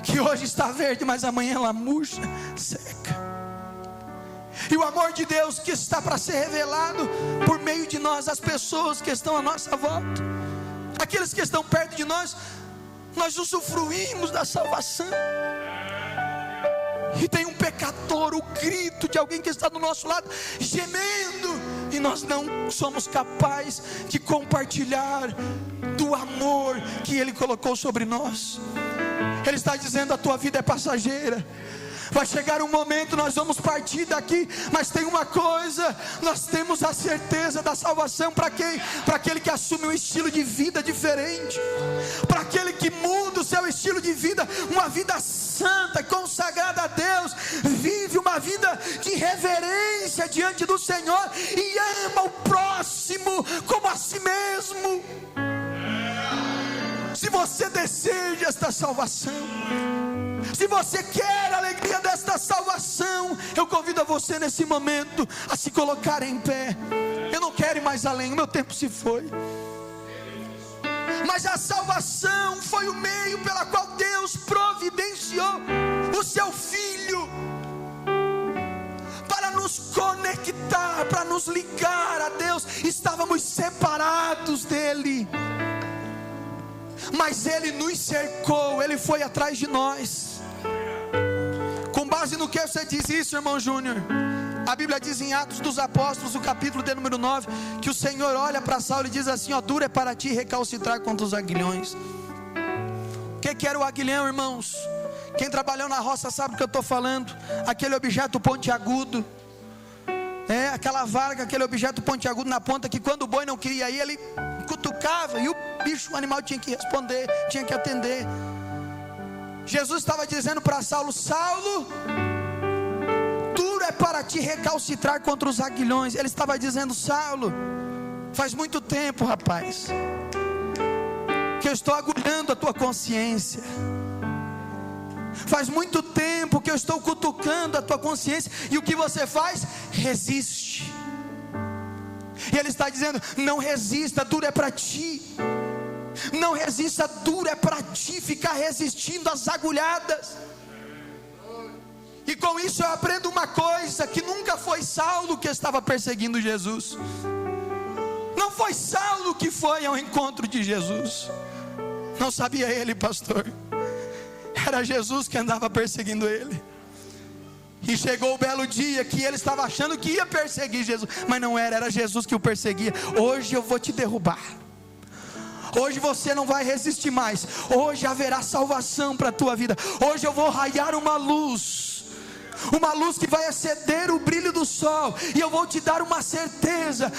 que hoje está verde, mas amanhã ela murcha, seca. E o amor de Deus que está para ser revelado por meio de nós, as pessoas que estão à nossa volta, aqueles que estão perto de nós, nós usufruímos da salvação. E tem um pecador, o grito de alguém que está do nosso lado, gemendo, e nós não somos capazes de compartilhar do amor que Ele colocou sobre nós. Ele está dizendo, a tua vida é passageira, vai chegar um momento, nós vamos partir daqui, mas tem uma coisa, nós temos a certeza da salvação. Para quem? Para aquele que assume um estilo de vida diferente, para aquele que muda o seu estilo de vida, uma vida santa, consagrada a Deus, vive uma vida de reverência diante do Senhor, e ama o próximo como a si mesmo. Se você deseja esta salvação, se você quer a alegria desta salvação, eu convido a você nesse momento a se colocar em pé. Eu não quero ir mais além, o meu tempo se foi. Mas a salvação foi o meio pela qual Deus providenciou o seu Filho, para nos conectar, para nos ligar a Deus. Estávamos separados dEle, mas Ele nos cercou, Ele foi atrás de nós. Com base no que você diz isso, irmão Júnior? A Bíblia diz em Atos dos Apóstolos, o capítulo de número 9, que o Senhor olha para Saulo e diz assim, ó, duro é para ti recalcitrar contra os aguilhões. O que era o aguilhão, irmãos? Quem trabalhou na roça sabe o que eu estou falando. Aquele objeto pontiagudo, aquela vara, aquele objeto pontiagudo na ponta, que quando o boi não queria ir, ele cutucava, e o bicho, o animal tinha que responder, tinha que atender. Jesus estava dizendo para Saulo, Saulo, duro é para ti recalcitrar contra os aguilhões. Ele estava dizendo, Saulo, faz muito tempo, rapaz, que eu estou agulhando a tua consciência. Faz muito tempo que eu estou cutucando a tua consciência, e o que você faz? Resiste. E Ele está dizendo, não resista, duro é para ti. Não resista duro, é para ti ficar resistindo às agulhadas. E com isso eu aprendo uma coisa: que nunca foi Saulo que estava perseguindo Jesus. Não foi Saulo que foi ao encontro de Jesus. Não sabia ele, pastor. Era Jesus que andava perseguindo ele. E chegou o belo dia que ele estava achando que ia perseguir Jesus, mas não era, era Jesus que o perseguia. Hoje eu vou te derrubar. Hoje você não vai resistir mais. Hoje haverá salvação para a tua vida. Hoje eu vou raiar uma luz que vai exceder o brilho do sol, e eu vou te dar uma certeza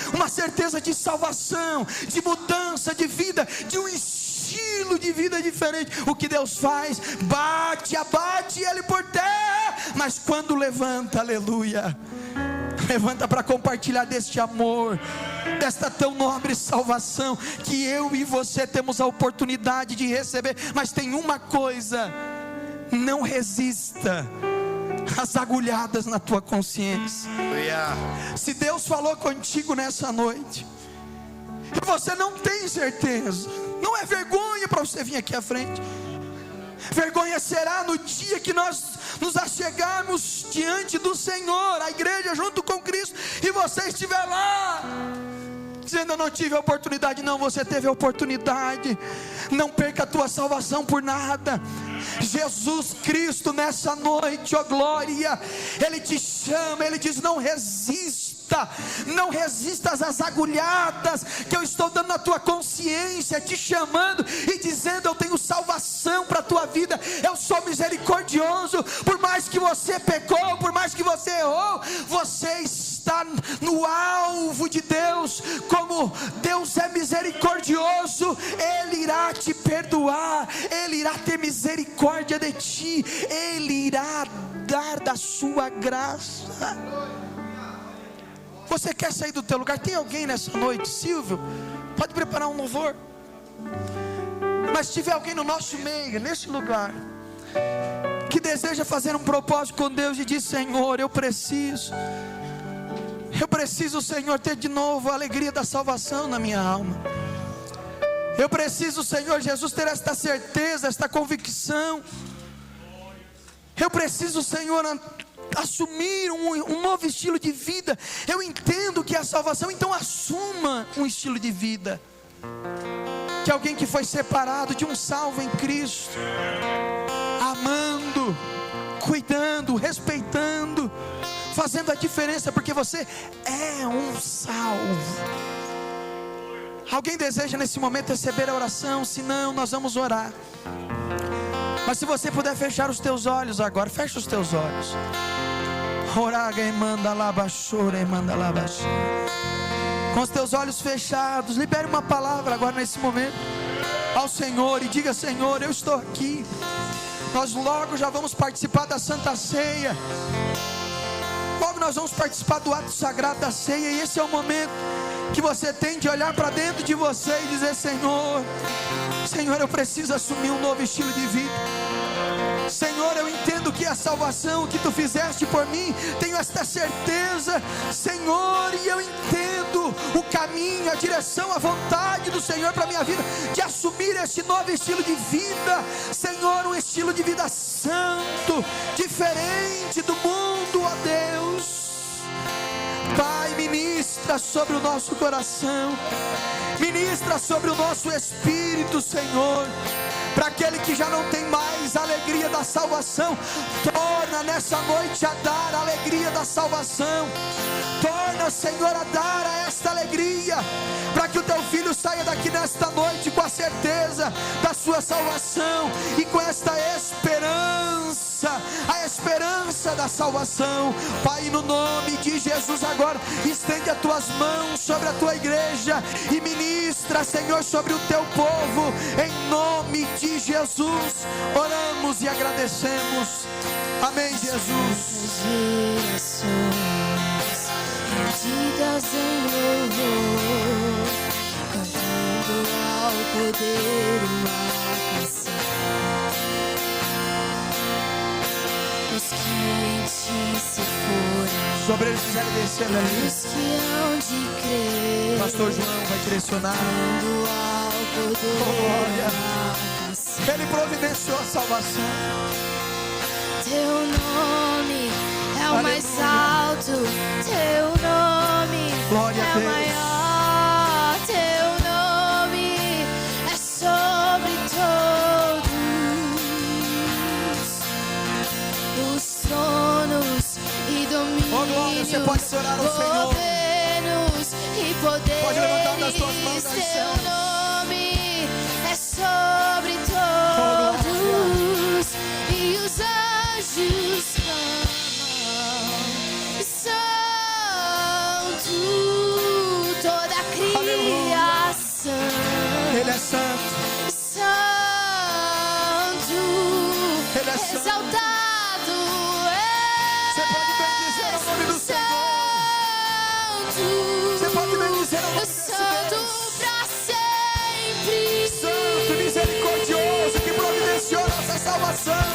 de salvação, de mudança de vida, de um estilo de vida diferente. O que Deus faz, abate ele por terra, mas quando levanta, aleluia, levanta para compartilhar deste amor, desta tão nobre salvação, que eu e você temos a oportunidade de receber. Mas tem uma coisa: não resista as agulhadas na tua consciência. Se Deus falou contigo nessa noite e você não tem certeza, não é vergonha para você vir aqui à frente. Vergonha será no dia que nós nos achegarmos diante do Senhor, a igreja junto com Cristo, e você estiver lá dizendo: eu não tive a oportunidade. Não, você teve a oportunidade. Não perca a tua salvação por nada. Jesus Cristo nessa noite, ó glória, Ele te chama, Ele diz: não resista, não resistas às agulhadas que eu estou dando na tua consciência, te chamando e dizendo: eu tenho salvação para a tua vida, eu sou misericordioso. Por mais que você pecou, por mais que você errou, você está no alvo de Deus. Como Deus é misericordioso, Ele irá te perdoar, Ele irá ter misericórdia de ti, Ele irá dar da sua graça. Você quer sair do teu lugar? Tem alguém nessa noite? Silvio, pode preparar um louvor. Mas se tiver alguém no nosso meio, nesse lugar, que deseja fazer um propósito com Deus e diz: Senhor, eu preciso, Senhor, ter de novo a alegria da salvação na minha alma. Eu preciso, Senhor Jesus, ter esta certeza, esta convicção. Eu preciso, Senhor, assumir um novo estilo de vida. Eu entendo que é a salvação, então assuma um estilo de vida de alguém que foi separado, de um salvo em Cristo, amando, cuidando, respeitando, fazendo a diferença, porque você é um salvo. Alguém deseja nesse momento receber a oração? Se não, nós vamos orar. Mas se você puder fechar os teus olhos agora, fecha os teus olhos. Com os teus olhos fechados, libere uma palavra agora nesse momento ao Senhor e diga: Senhor, eu estou aqui. Nós logo já vamos participar da Santa Ceia. Logo nós vamos participar do ato sagrado da ceia, e esse é o momento que você tem de olhar para dentro de você e dizer: Senhor, eu preciso assumir um novo estilo de vida. Senhor, eu entendo que a salvação que Tu fizeste por mim, tenho esta certeza, Senhor, e eu entendo o caminho, a direção, a vontade do Senhor para a minha vida, de assumir esse novo estilo de vida, Senhor, um estilo de vida santo, diferente do mundo, ó Deus. Pai, ministra sobre o nosso coração, ministra sobre o nosso espírito, Senhor. Para aquele que já não tem mais a alegria da salvação, torna nessa noite a dar a alegria da salvação. Torna, Senhor, a dar a esta alegria, para que o teu filho saia daqui nesta noite com a certeza da sua salvação e com esta esperança, a esperança da salvação. Pai, no nome de Jesus, agora estende as tuas mãos sobre a tua igreja e ministra, Senhor, sobre o teu povo, em nome de Jesus. Oramos e agradecemos. Amém, Jesus. Gerações rendidas em louvor, cantando ao poder uma canção. Os que em ti se foram, Sobre eles quiserem descer ali, os que hão de crer, Pastor João vai direcionar. cantando ao poder. Ele providenciou a salvação. Teu nome é o mais alto, teu nome Glória a é o Deus. maior, teu nome é sobre todos os tronos e domínios, Oh, glória, você pode orar ao Senhor. governos e poderes. Pode levantar uma das tuas mãos aos Teu céus. nome é sobre todos e os anjos clamam, santo, toda a criação, Ele é santo. santo, Ele é santo. exaltado Você pode bendizer o nome do Senhor. santo, Você pode bendizer o nome desse santo Deus. pra sempre. Santo, misericordioso, que providenciou nossa salvação.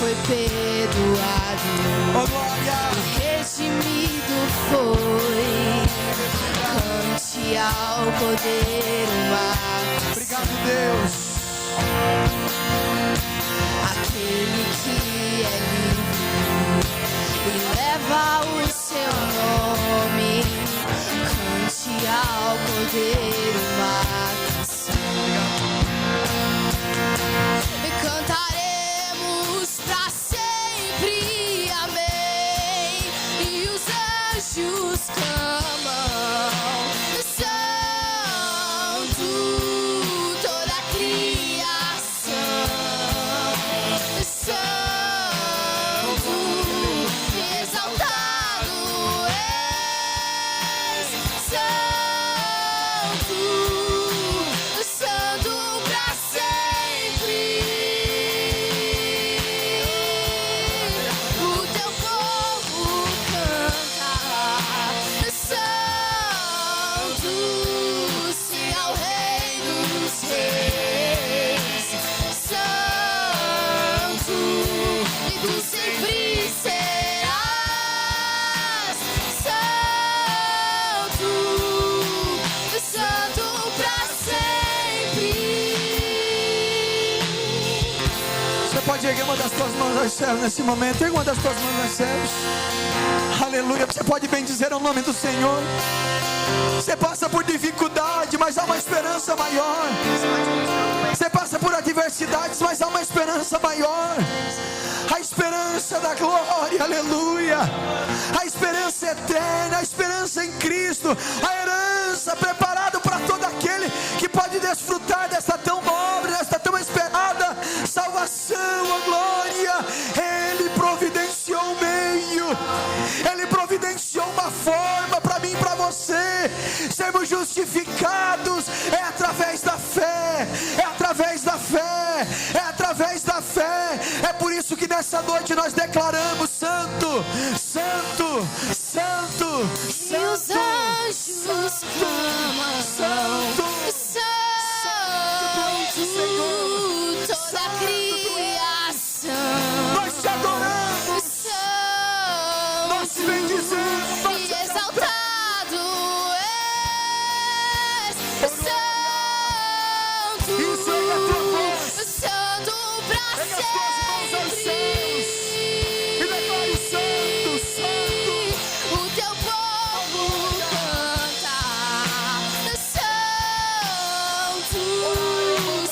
Foi perdoado, Oh, glória. redimido foi. Cante ao poder máximo, Obrigado, Deus. aquele que é livre e leva o seu nome. Cante ao poder máximo. Cantaremos pra sempre, amém. E os anjos clamam, santo, toda a criação, santo, exaltado és, santo, santo pra sempre. O teu povo canta, santo, sim ao Rei dos Reis, santo, e tu sempre serás, santo, santo pra sempre. Você pode erguer uma das tuas mãos aos céus nesse momento. Erga uma das tuas mãos aos céus. Aleluia. Você pode bendizer o nome do Senhor. Você passa por dificuldade, mas há uma esperança maior. Você passa por adversidades, mas há uma esperança maior. A esperança da glória, aleluia. A esperança eterna, a esperança em Cristo. A herança preparada para todo aquele que pode desfrutar desta tão nobre, desta tão esperada salvação, a glória. Ele providenciou um meio. Ele providenciou uma forma para mim e para você sermos justificados. É através da fé. É através da fé. É através da fé. É por isso que nessa noite nós declaramos: Santo, Santo, Santo, E os Santo, anjos clamam, Santo, santo, toda a criação, nós te adoramos, nós te bendizemos, nós e te exaltado és, santo, Isso, erga a tua voz. santo pra Erga as tuas mãos aos sempre. céus e declare: Santo, Santo. O teu povo canta, santo,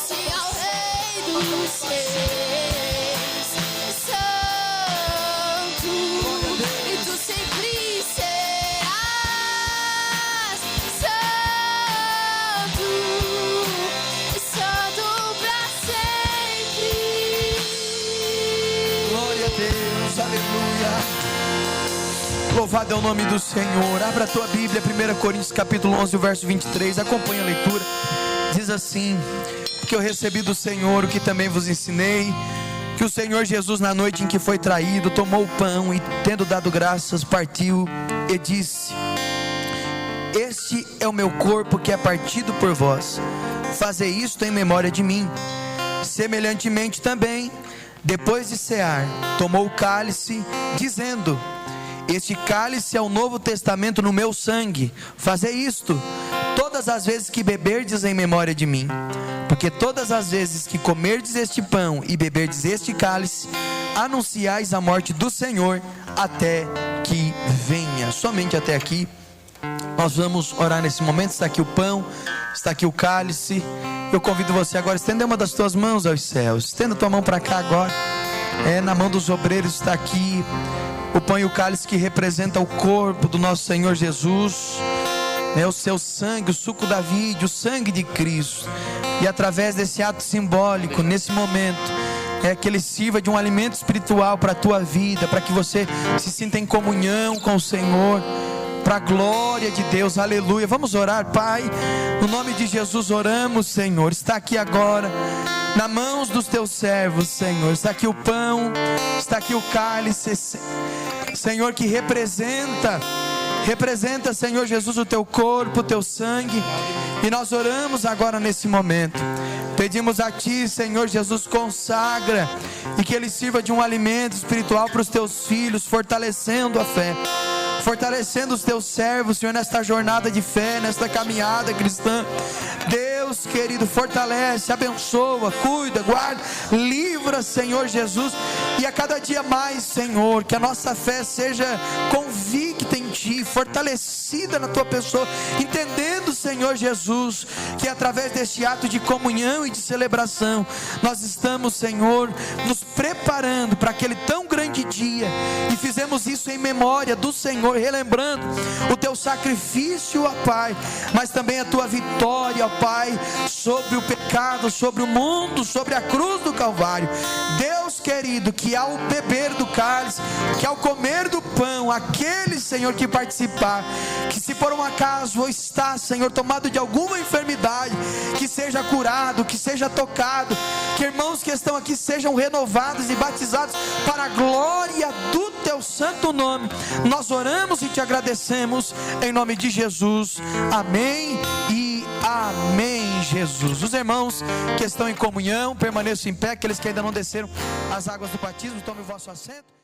sim ao Rei dos Reis, santo, e tu sempre serás, santo, santo pra sempre. Glória a Deus, aleluia. Louvado é o nome do Senhor. Abra a tua Bíblia, 1 Coríntios capítulo 11, verso 23. Acompanha a leitura. Diz assim: que eu recebi do Senhor o que também vos ensinei, que o Senhor Jesus, na noite em que foi traído, tomou o pão e, tendo dado graças, partiu e disse: Este é o meu corpo que é partido por vós. Fazei isto em memória de mim. Semelhantemente também, depois de cear, tomou o cálice, dizendo: Este cálice é o novo testamento no meu sangue. Fazei isto todas todas as vezes que beberdes em memória de mim. Porque todas as vezes que comerdes este pão e beberdes este cálice, anunciais a morte do Senhor até que venha. Somente até aqui. Nós vamos orar nesse momento. Está aqui o pão, está aqui o cálice. Eu convido você agora a estender uma das tuas mãos aos céus. Estenda tua mão para cá agora. Na mão dos obreiros está aqui o pão e o cálice que representa o corpo do nosso Senhor Jesus. O seu sangue, o suco da vide, o sangue de Cristo. E através desse ato simbólico, nesse momento, que ele sirva de um alimento espiritual para a tua vida, para que você se sinta em comunhão com o Senhor, para a glória de Deus, aleluia. Vamos orar, Pai, no nome de Jesus oramos, Senhor. Está aqui agora, nas mãos dos teus servos, Senhor. Está aqui o pão, está aqui o cálice, Senhor, que representa, Senhor Jesus, o teu corpo, o teu sangue. E nós oramos agora nesse momento. Pedimos a Ti, Senhor Jesus, consagra e que ele sirva de um alimento espiritual para os teus filhos, fortalecendo a fé, fortalecendo os teus servos, Senhor, nesta jornada de fé, nesta caminhada cristã. Deus querido, fortalece, abençoa, cuida, guarda, livra, Senhor Jesus. E a cada dia mais, Senhor, que a nossa fé seja convicta em Ti, fortalecida na Tua pessoa, entendendo, Senhor Jesus, que através deste ato de comunhão e de celebração, nós estamos, Senhor, nos preparando para aquele tão grande dia. E fizemos isso em memória do Senhor, relembrando o Teu sacrifício, ó Pai, mas também a Tua vitória, ó Pai, sobre o pecado, sobre o mundo, sobre a cruz do Calvário. Deus querido, que ao beber do cálice, que ao comer do pão, aquele, Senhor, que participar, que se por um acaso ou está, Senhor, tomado de alguma enfermidade, que seja curado, que seja tocado, que irmãos que estão aqui sejam renovados e batizados para a glória do Teu santo nome. Nós oramos e Te agradecemos em nome de Jesus, amém e amém. Jesus, os irmãos que estão em comunhão permaneçam em pé, aqueles que ainda não desceram as águas do batismo, tomem o vosso assento.